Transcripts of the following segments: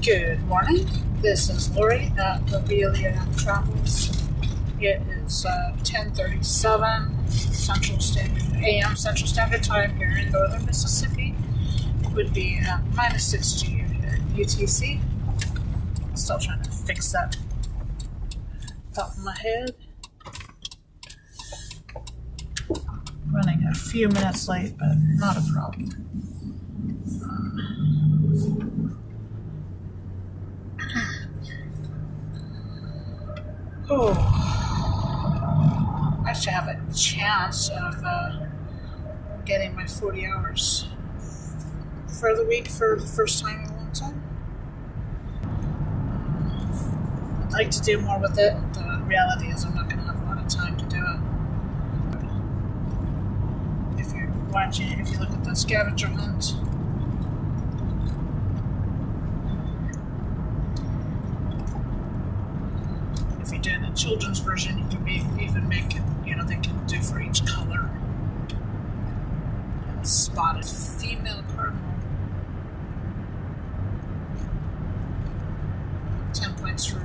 Good morning. This is Lori at Lobelia Travels. It is 10:37 a.m. Central Standard Time here in northern Mississippi. It would be minus 6G UTC. Still trying to fix that top of my head. Running a few minutes late, but not a problem. I should have a chance of getting my 40 hours for the week for the first time in a long time. I'd like to do more with it. The reality is I'm not going to have a lot of time to do it. If you're watching, if you look at the scavenger hunt, if you're doing a children's version, you can even make it, they can do for each color. A spotted female cardinal. 10 points for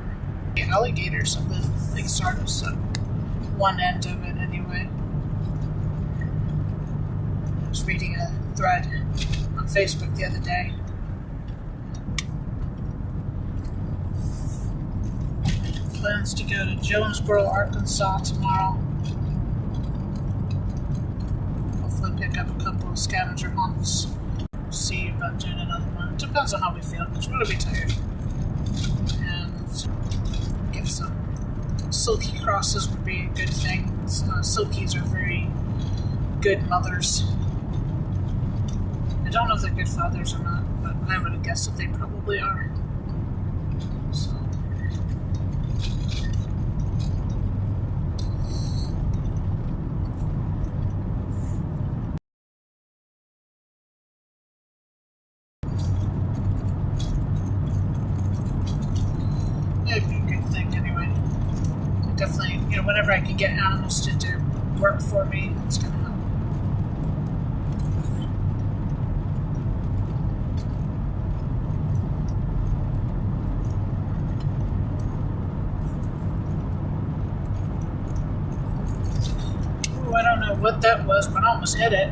the alligators that live in Lake Sardis, so one end of it anyway. I was reading a thread on Facebook the other day. Plans to go to Jonesboro, Arkansas tomorrow. Hopefully pick up a couple of scavenger hunts. See about doing another one. It depends on how we feel, because we're going to be tired. And give some silky crosses would be a good thing. Silkies are very good mothers. I don't know if they're good fathers or not, but I would have guessed that they probably are. So. It'd be a good thing anyway. Definitely, whenever I can get animals to do work for me, it's going to help. I don't know what that was, but I almost hit it.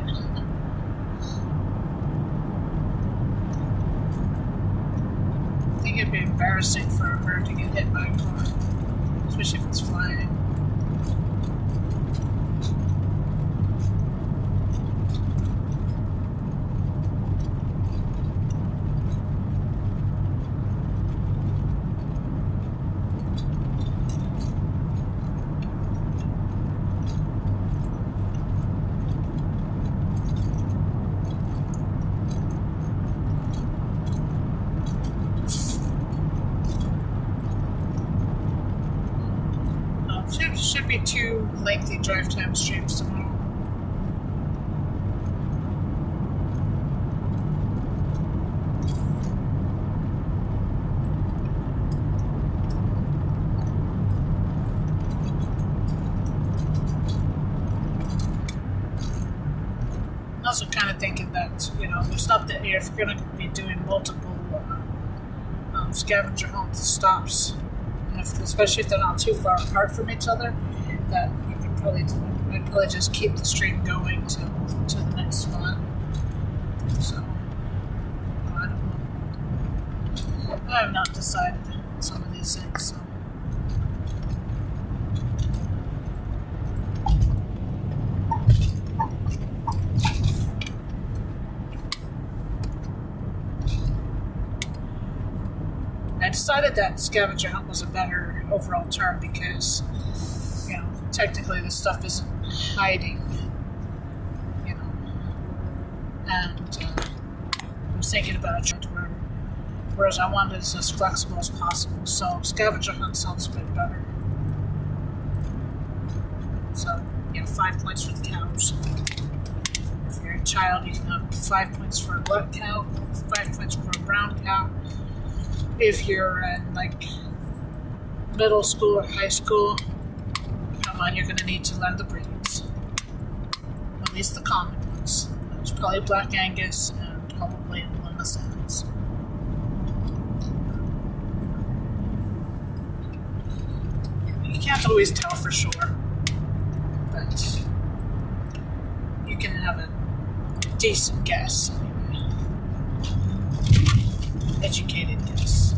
I think it'd be embarrassing for a bird to get hit by a car, especially if it's flying. Should be 2 lengthy drive time streams tomorrow. I'm also kind of thinking that, there's not that if you're going to be doing multiple scavenger hunt stops, especially if they're not too far apart from each other, that you could probably do. I'd probably just keep the stream going to the next spot. So, I don't know. I have not decided on some of these things, so. I decided that scavenger hunt was a better overall term because, technically this stuff isn't hiding, and I was thinking about it whereas I wanted it as flexible as possible, so scavenger hunt sounds a bit better. So, 5 points for the cows. If you're a child, you can have 5 points for a black cow, 5 points for a brown cow. If you're in middle school or high school, you're going to need to learn the breeds. At least the common ones. There's probably Black Angus and probably Limousin. can't always tell for sure, but you can have a decent guess anyway. Educated guess.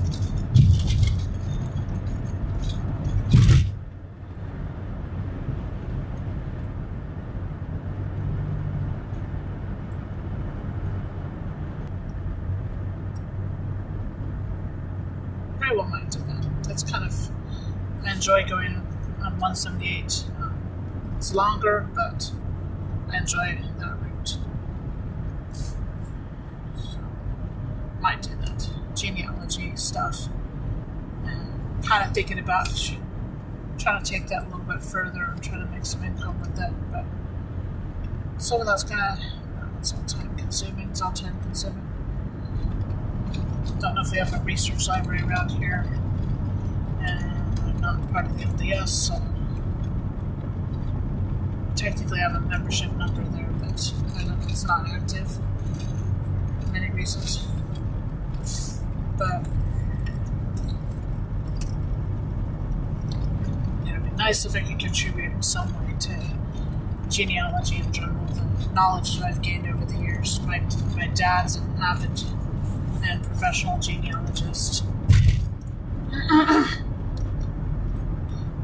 Very well might do that. That's kind of, I enjoy going on 178. It's longer, but I enjoy that route. So, might do that. Genealogy stuff. And kind of thinking about trying to take that a little bit further and try to make some income with it. But some of that's it's all time consuming. It's all time consuming. Don't know if we have a research library around here. And I'm not part of the LDS, so technically I have a membership number there, but I don't know, it's not active for many reasons. But it'd be nice if I could contribute in some way to genealogy in general, the knowledge that I've gained over the years. My dad's an avid and professional genealogist.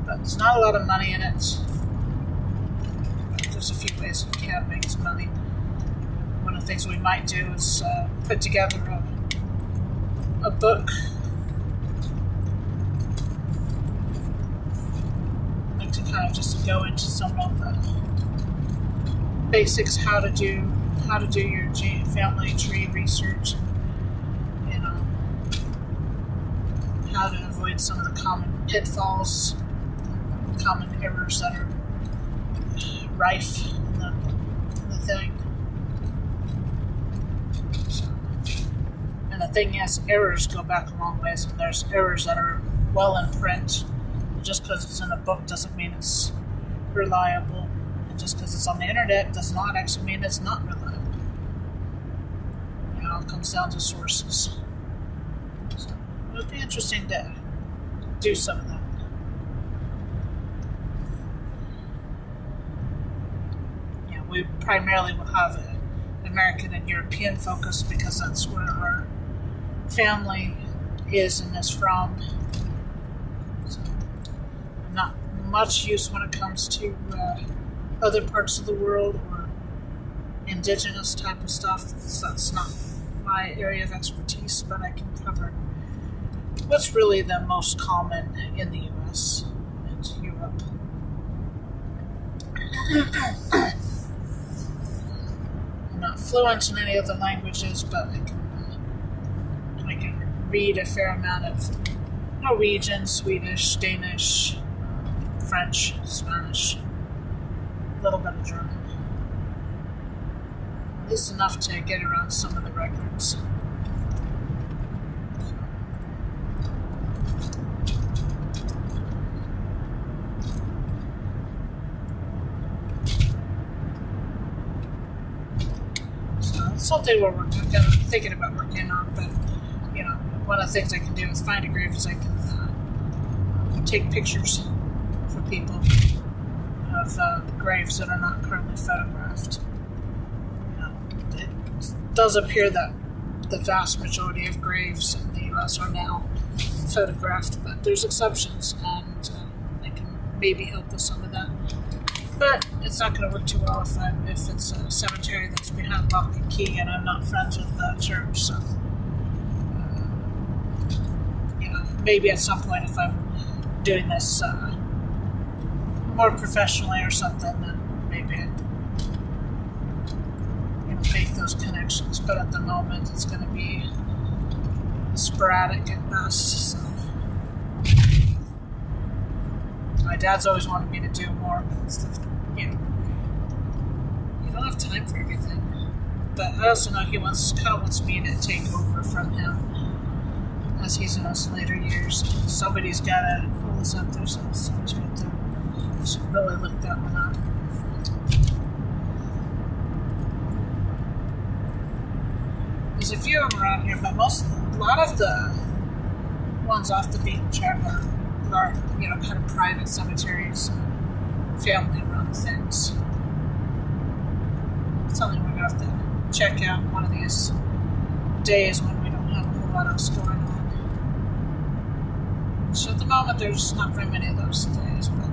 But there's not a lot of money in it. There's a few ways we can make some money. One of the things we might do is put together a book. Like to kind of just go into some of the basics, how to do your family tree research, and how to avoid some of the common pitfalls, common errors that are rife in the thing. So, and the thing is, errors go back a long ways, and there's errors that are well in print. And just because it's in a book doesn't mean it's reliable, and just because it's on the internet does not actually mean it's not reliable. It all comes down to sources. So it would be interesting to do some of that. We primarily will have an American and European focus because that's where our family is and is from. So, not much use when it comes to other parts of the world or indigenous type of stuff. That's not my area of expertise, but I can cover what's really the most common in the U.S. and Europe. Not fluent in any other languages, but I can read a fair amount of Norwegian, Swedish, Danish, French, Spanish, a little bit of German. At least enough to get around some of the records. Something we're thinking about working on, but one of the things I can do with Find a Grave is I can take pictures for people of graves that are not currently photographed. It does appear that the vast majority of graves in the U.S. are now photographed, but there's exceptions, and I can maybe help with some of that. But it's not going to work too well if it's a cemetery that's behind lock and key and I'm not friends with the church. So, maybe at some point if I'm doing this more professionally or something, then maybe I make those connections. But at the moment, it's going to be sporadic at best. So. My dad's always wanted me to do more, but it's you don't have time for everything. But I also know he wants me to take over from him as he's in his later years. Somebody's got to pull us up. There's a subject there. I should really look that one up. There's a few of them around here, but a lot of the ones off the beaten track are are, kind of private cemeteries, family-run things. Something we're going to have to check out one of these days when we don't have a whole lot else going on. So at the moment, there's not very many of those days, but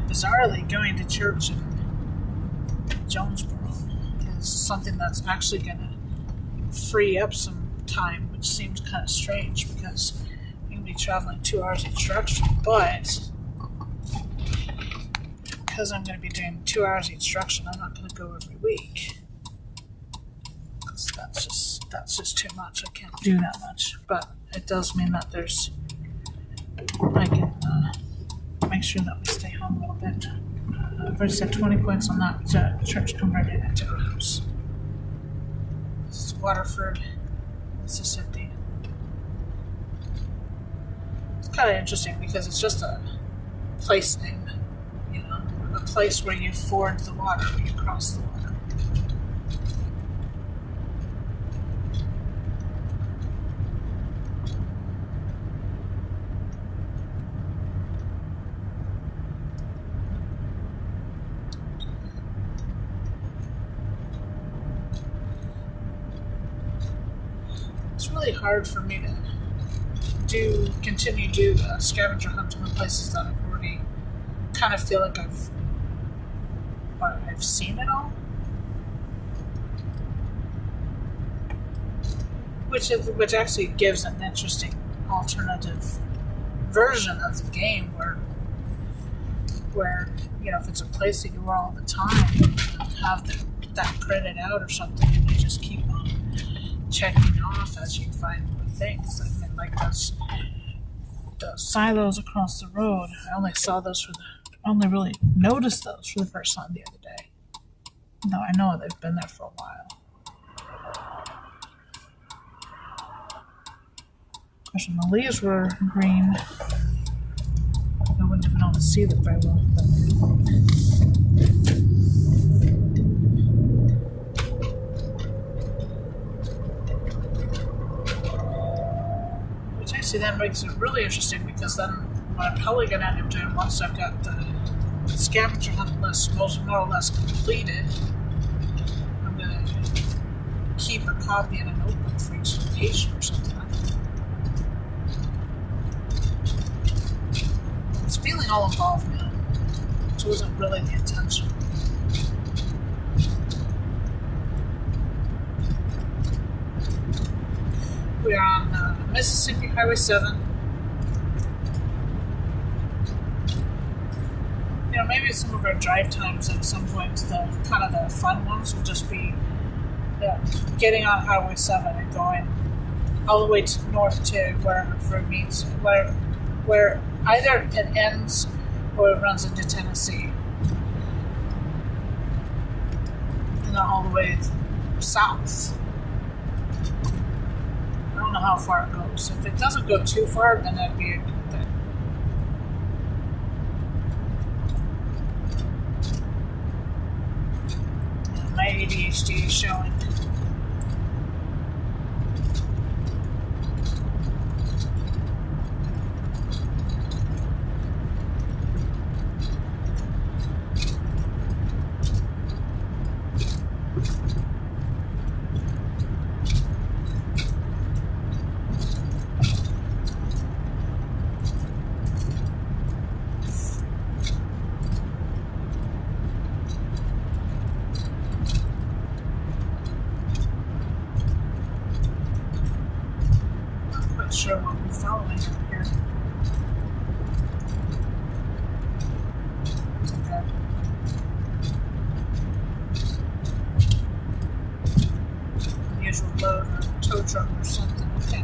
bizarrely, going to church in Jonesboro is something that's actually going to free up some time, which seems kind of strange because you're going to be traveling 2 hours each direction, but because I'm going to be doing 2 hours each direction, I'm not going to go every week because that's just too much. I can't do that much, but it does mean that I can make sure that we stay home a little bit. I've already said 20 points on that church converted into a house. This is Waterford, Mississippi. It's kind of interesting because it's just a place name, a place where you ford the water, where you cross the water. It's really hard for me to continue to do scavenger hunt in the places that I've already kind of feel like I've seen it all, which actually gives an interesting alternative version of the game where if it's a place that you are all the time, you have that printed out or something, and you just keep on checking off as you find more things. I mean, like those silos across the road. I only really noticed those for the first time the other day. Though I know they've been there for a while. Of course, when the leaves were green, I wouldn't have been able to see them very well. Which actually then makes it really interesting because then what I'm probably going to end up doing once I've got the scavenger hunt list more or less completed, I'm going to keep a copy in a notebook for each location or something like that. It's feeling all involved now, which wasn't really the intention. We're on Mississippi Highway 7. Maybe some of our drive times at some point, the fun ones will just be getting on Highway 7 and going all the way north to wherever it meets, where either it ends or it runs into Tennessee. And then all the way south. I don't know how far it goes. If it doesn't go too far, then that'd be a good thing. My ADHD is showing. Sure what we're following up here. It's okay. Unusual load or tow truck or something. Okay.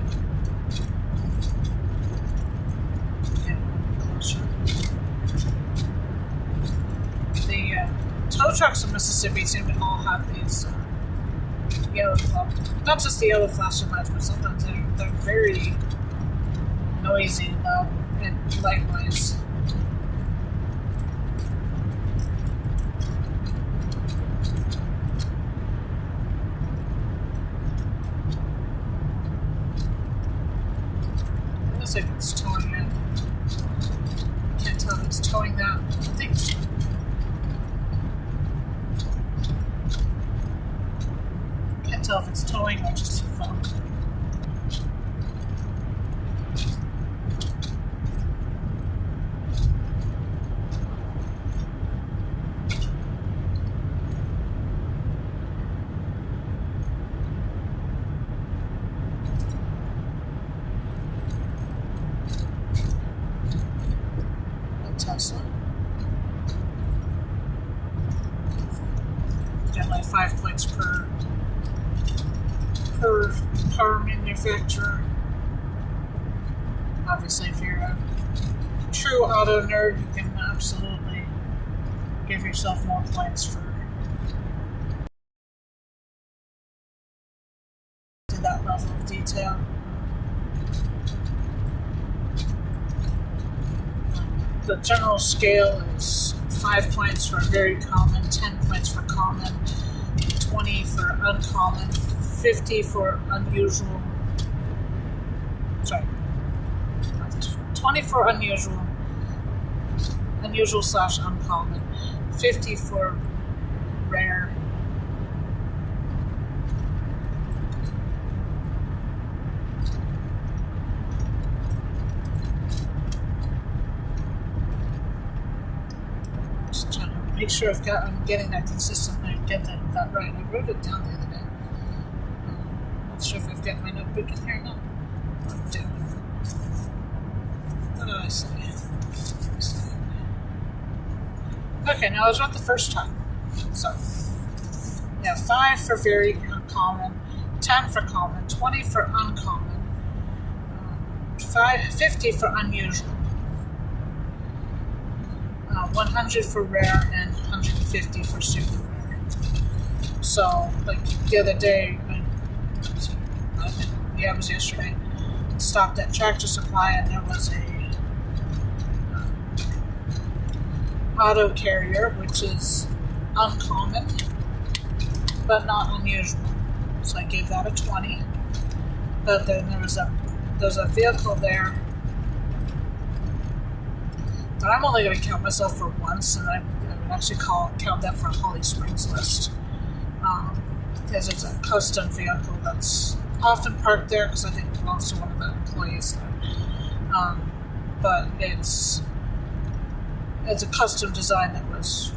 Get a little bit closer. The tow trucks in Mississippi seem to all have these yellow, not just the yellow flashing lights, but sometimes they're very noisy and loud and light-wise. it's towing that. I think so. Can't tell if it's towing or just the phone. Tesla. Generally 5 points per car manufacturer. Obviously, if you're a true auto nerd, you can absolutely give yourself more points for to that level of detail. The general scale is 5 points for very common, 10 points for common, 20 for uncommon, 50 for unusual. Sorry, 20 for unusual / uncommon, 50 for rare. Make sure I'm getting that consistently and get that right. I wrote it down the other day. Not sure if I've got my notebook in here or not. I do. What did I say? Okay, now I was right the first time. So, 5 for very common, 10 for common, 20 for uncommon, 50 for unusual. 100 for rare and 150 for super rare. So, like the other day, it was yesterday, stopped at Tractor Supply and there was a auto carrier, which is uncommon, but not unusual. So I gave that a 20. But then there's a vehicle there. But I'm only going to count myself for once, and I would actually count that for a Holly Springs list. Because it's a custom vehicle that's often parked there, because I think it belongs to one of the employees there. But it's a custom design that was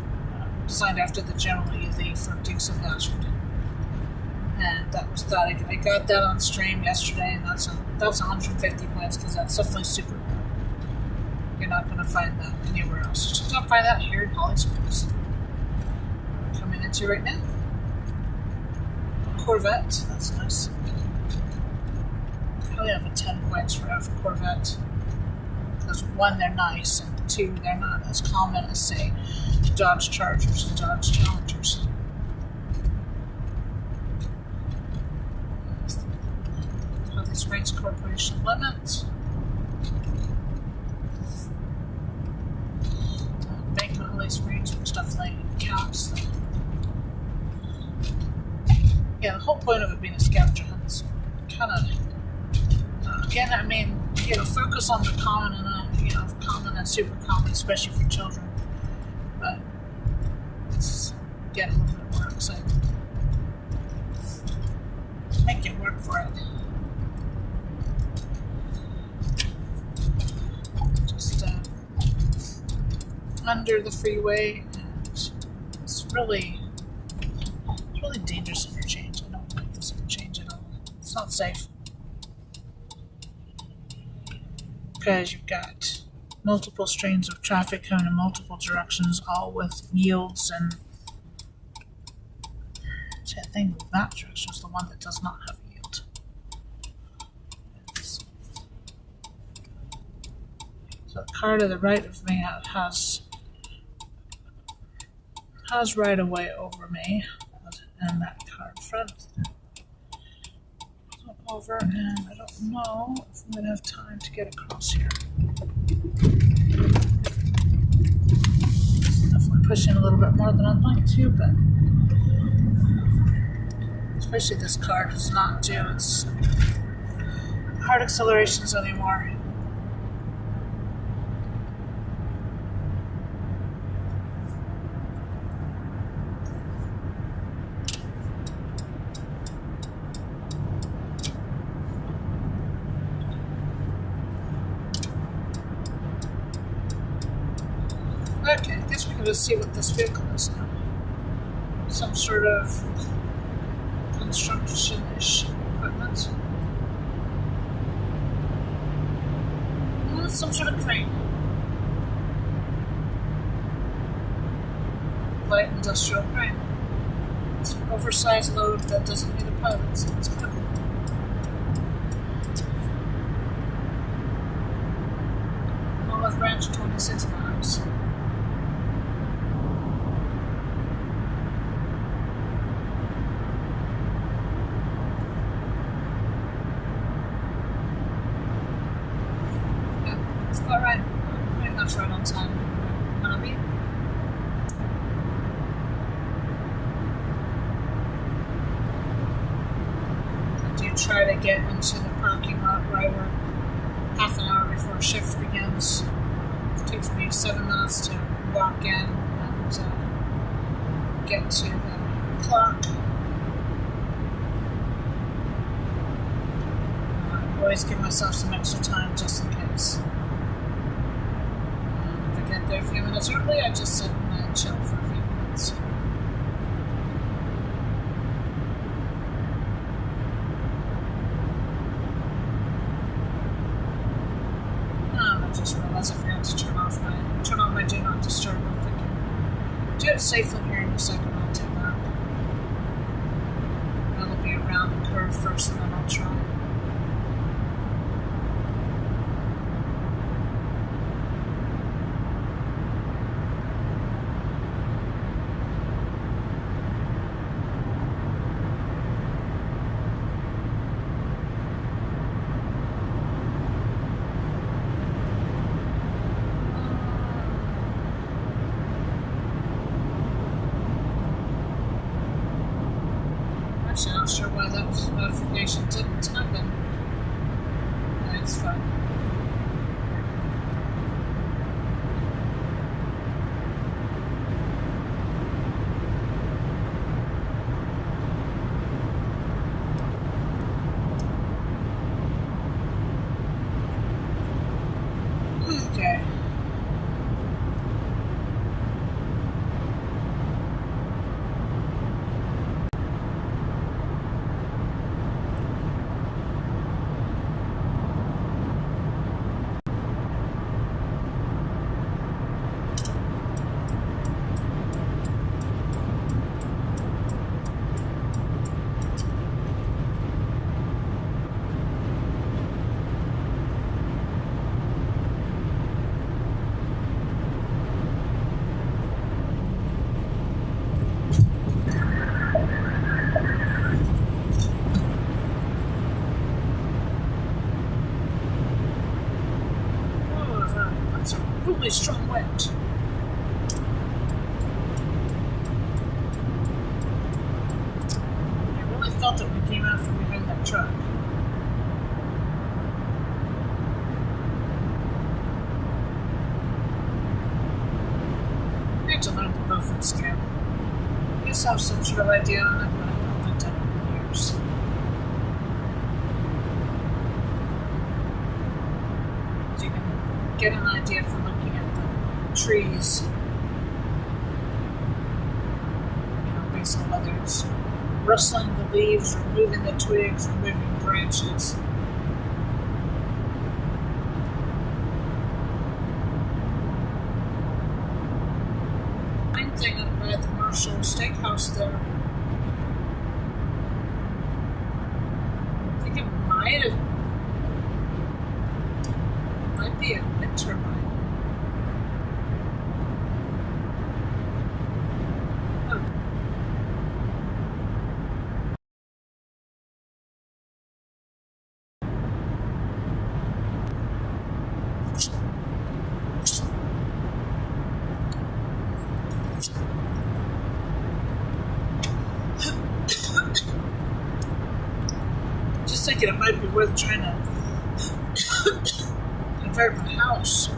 designed after the General EV for Dukes of Hazzard. And that was that. I got that on stream yesterday, and that's 150 points, because that's definitely super rare. You're not going to find that anywhere else. You're just going to find that here in Holly Springs. We're coming into right now. Corvette, that's nice. Probably have a 10 points for a Corvette. Because 1, they're nice, and 2, they're not as common as, say, Dodge Chargers and Dodge Challengers. Holly Springs Corporation limit. Bank of Holly Springs, which definitely counts. The whole point of it being a scavenger hunt is kind of, again, I mean, focus on the common and common and super common, especially for children. But let's get a little bit more exciting. Make it work for it. Just under the freeway, and it's really dangerous interchange. I don't like this interchange at all. It's not safe. Because you've got multiple streams of traffic coming in multiple directions, all with yields, and see, I think that direction is the one that does not have a yield. So the car to the right of me has right away over me, and that car in front over, and I don't know if I'm going to have time to get across here. It's definitely pushing a little bit more than I'd like to, but especially this car does not do its hard accelerations anymore. Okay, I guess we can just see what this vehicle is now. Some sort of construction-ish equipment. Some sort of crane. Light industrial crane. It's an oversized load that doesn't need a pilot, so it's kind of cool. Monmouth Ranch, 26 miles. Alright, pretty much right on time. Wanna be? I do try to get into the parking lot where I work half an hour before shift begins. It takes me 7 minutes to walk in and get to the clock. I always give myself some extra time just in case. Get there a few minutes early, I just sit and chill for a few minutes. I just realized I forgot to turn on my do not disturb. I'm thinking, do it safely here in a second, I'll do that. That'll be around the curve first, and then I'll try. Actually, not sure why that notification didn't happen. It's fine. Okay. That's a really strong wind. I really felt it when it came out from behind that truck. I need to learn the Beaufort scale. I used to have some sort of idea on it, but I haven't looked at it in years. So you can get an idea from looking at the trees. You know, based on whether it's rustling the leaves or moving the twigs or moving branches. Main thing up by the Marshall Steakhouse there, I think it might be a wind turbine. Just thinking it might be worth trying to convert my house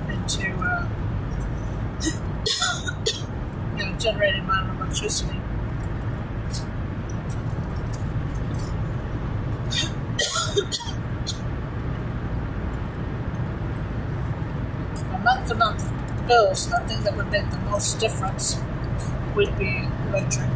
into generating my own electricity. the month-to-month bills, the thing that would make the most difference would be electric.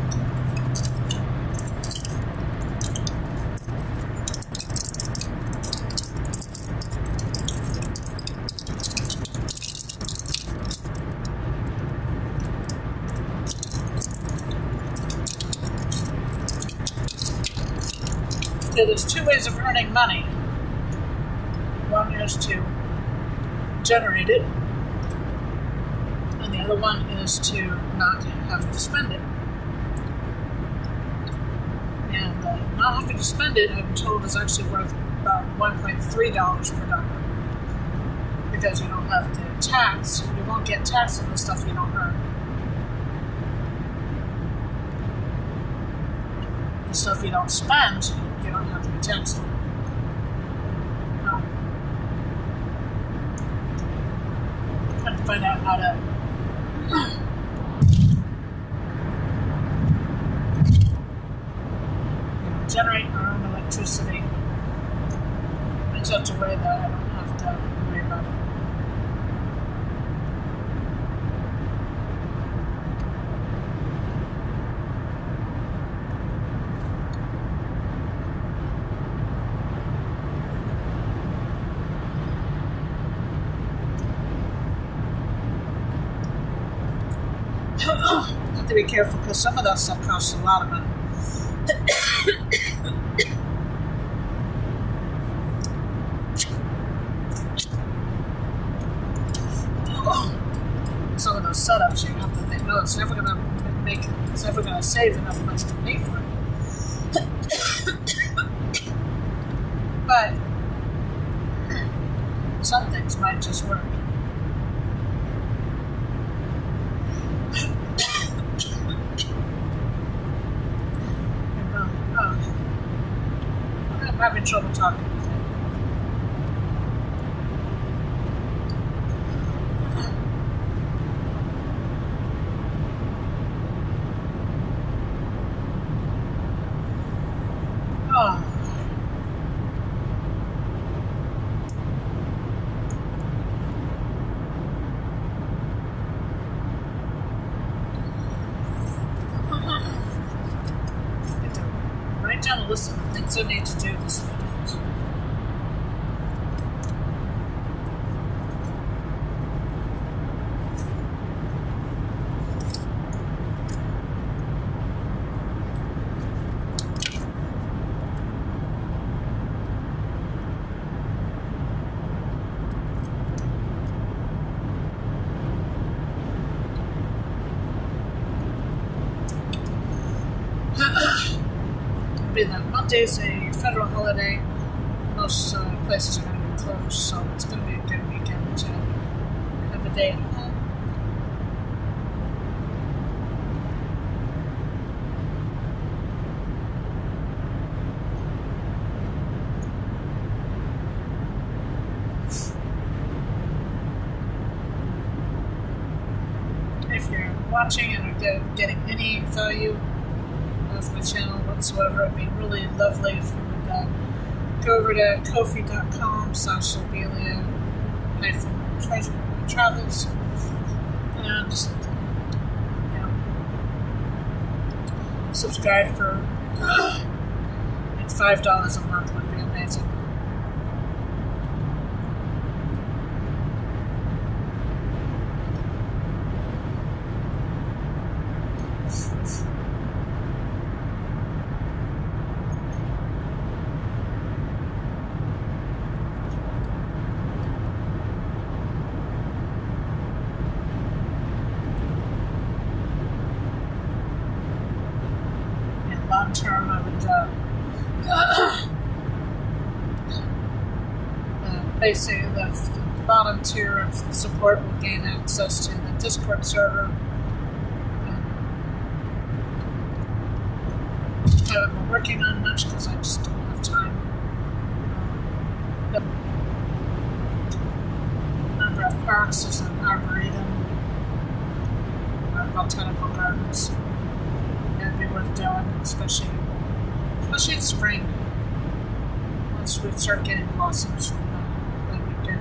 So there's two ways of earning money. One is to generate it, and the other one is to not have to spend it. And not having to spend it, I'm told, is actually worth about $1.3 per dollar, because you don't have to tax. You won't get taxed on the stuff you don't earn. The stuff you don't spend, you don't have to be taxed on. No. I'm trying to find out how to generate our own electricity in such a way that I don't have to worry about it. Have to be careful because some of that stuff costs a lot of money. Some of those setups you have to think, no, it's never gonna save enough money to pay for it. But some things might just work. I'm having trouble talking with it. Oh. Write down a list of the things I need to do this weekend. That Monday's a federal holiday. Most places are going to be closed, so it's going to be a good weekend to have a day at home. If you're watching and are getting any value of my channel whatsoever, it'd be really lovely if you would go over to kofi.com/Lobelia-travels and just, subscribe for $5 a month would be amazing. Long term, I would basically the bottom tier of support will gain access to the Discord server. I haven't been working on much because I just don't have time. The number of parks is an arboretum, botanical gardens. That'd be worth doing, especially in spring. Once we start getting blossoms from that, that'd be good.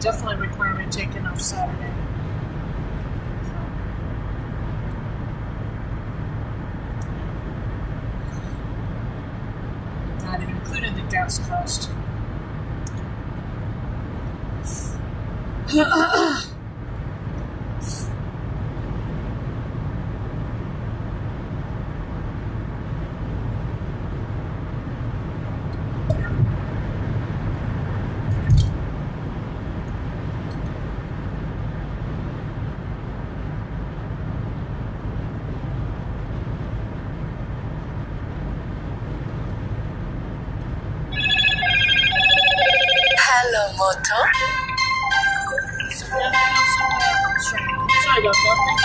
definitely require me taking off Saturday. Not even including the gas cost. Hello, Moto. Sorry about that. Thank you.